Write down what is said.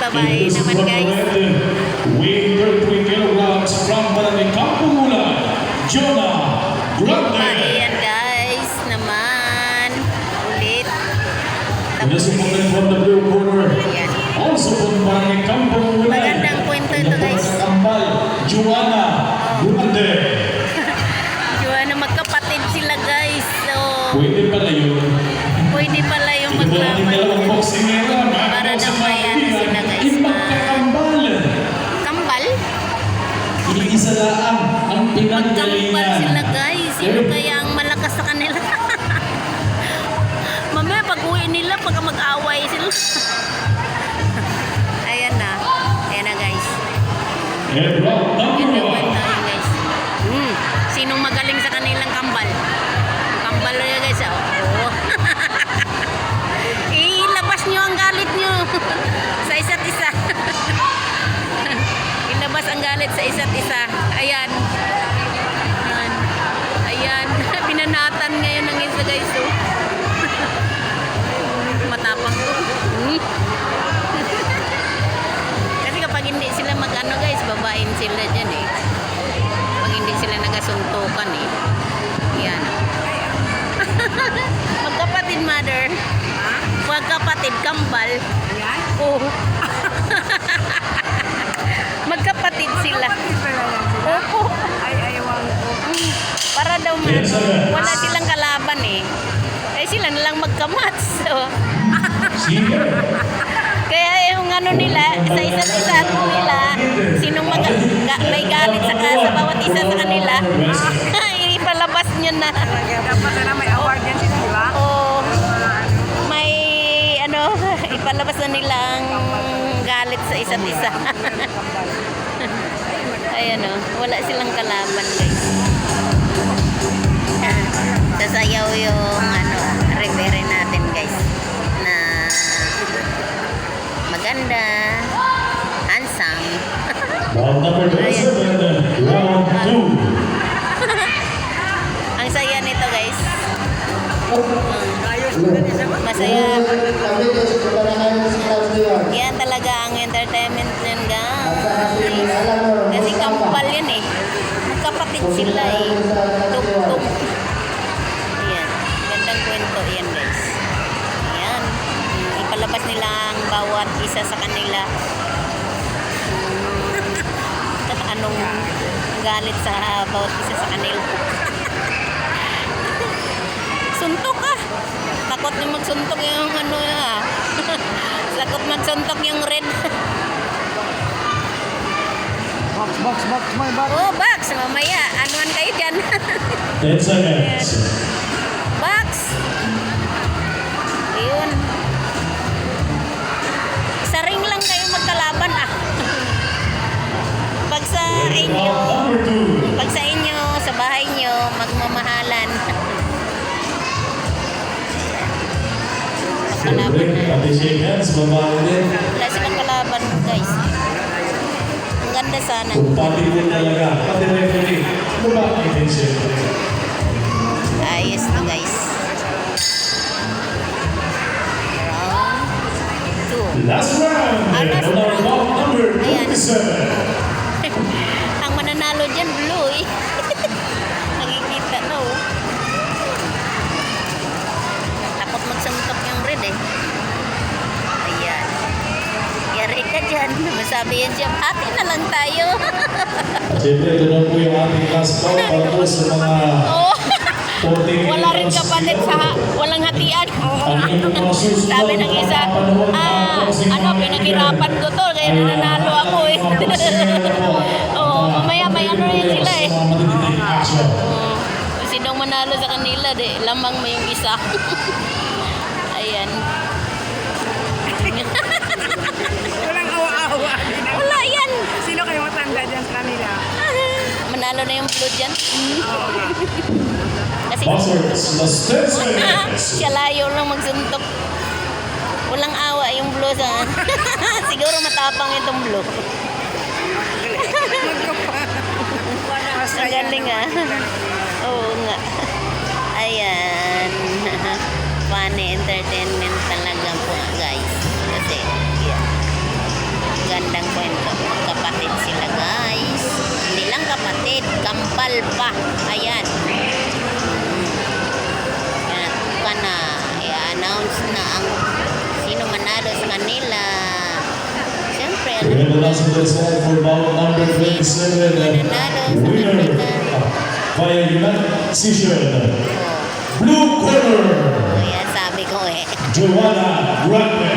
babae naman guys. Weighing 33 kilograms from Barangay Kampumulan, Jonah Grande. Babae yan guys naman. Ulit. And this woman from the blue corner, Ayan. also from Barangay Kampumulan. Magandang kwento ito guys. Kambal, Joanna Grande. Joanna, magkapatid sila guys. So, Pwede pala yun. pwede pala yung Ito po ating maglaban. dalawang boksingera. Para daw may ano sila guys. Magkakambal. Kambal? Iisa lang ang Magkambal pinanggalingan. sila guys. Sino kaya ang malakas sa kanila? Mamaya pag uwi nila, pag mag-away sila. Ayan na. Ayan na guys. And round number Yan ang 1. kwento yun guys. Sinong magaling sa kanilang kambal? Kambal na yun guys. Oh. Ilabas nyo ang galit nyo sa isa't isa. Ilabas ang galit sa isa't isa. Ayan. Ayan. Ayan. Binanatan ngayon ng isa guys. Oh. Matapang to. Kasi kapag hindi sila mag-ano guys, babain sila dyan eh. Pag hindi sila nagasuntukan eh. Yan. Magkapatid mother. Magkapatid kambal. Oo. Magkapatid sila. Opo. Para daw wala silang kalaban eh. Eh sila na lang magkamats. So, Sige. kaya yung ano nila, sa isa't isa nila, sinong may galit sa bawat isa sa kanila, ipalabas nyo na. Dapat sana may award yan sila, di ba? O may ano, ipalabas na nilang galit sa isa't isa. Ayan o, wala silang kalaban guys. Sasayaw yung ano, referee natin guys. Na maganda, handsome. Round number 27. Round 2. Ang saya nito guys. Masaya. Yan talaga ang entertainment yan guys. Kasi kampal yan eh. Kapatid sila eh. Tum-tum. Ayan. Gandang kwento yan guys. Ayan. Ipalabas nila ang bawat isa sa kanila. Anong galit sa bawat isa sa kanila. Suntok ah. Takot yung magsuntok yung ano ah. Takot magsuntok yung red. Box, my box. Oh, box. Mamaya. Anuan kayo dyan. 10 seconds. Box. Ayun. Sa ring lang kayo magkalaban ah. Pag sa inyo, Round number 2. sa inyo, sa bahay nyo, magmamahalan. Magkalaban na. 30 seconds. Babae din. Wala silang kalaban guys. Ang ganda sana. Kumpati din talaga. Pati referee. Babae din siyempre. Ayos na guys. Round 2. Last round. Ah, last And round. round number Ayan. 27. Ang mananalo dyan, blue eh. Nakikita na oh. Takot magsuntok yung red eh. Ayan. Yari ka dyan. Masabi yan siya, ate na lang tayo. Siyempre, ito na po yung ating last call para po sa mga Oh. 40 Wala rin kapatid sa walang hatian. ang inyong mga susunod Sabi ng isa, ano, pinaghirapan ko to, kaya nananalo ako eh. Oo, mamaya may ano rin sila eh. Sinong manalo sa kanila, di, lamang mo yung isa. Ayan. Walang awa-awa. Wala yan. Sino kayo matanda dyan sa kanila? Manalo na yung blue dyan. Oo nga. Kasi Buzzers, last 10 seconds. siya layo lang magsuntok. Walang awa yung blue sa... Siguro matapang itong blue. Ang galing ah. Oo nga. Ayan. Funny entertainment talaga po guys. Kasi, yeah. kambal pa. Ayan. Yan, pa na. I-announce na ang sino manalo sa kanila. Siyempre, We have the last place for bout number 27. The winner via United Decision. Blue corner, Kaya sabi ko eh. Joanna Rugby.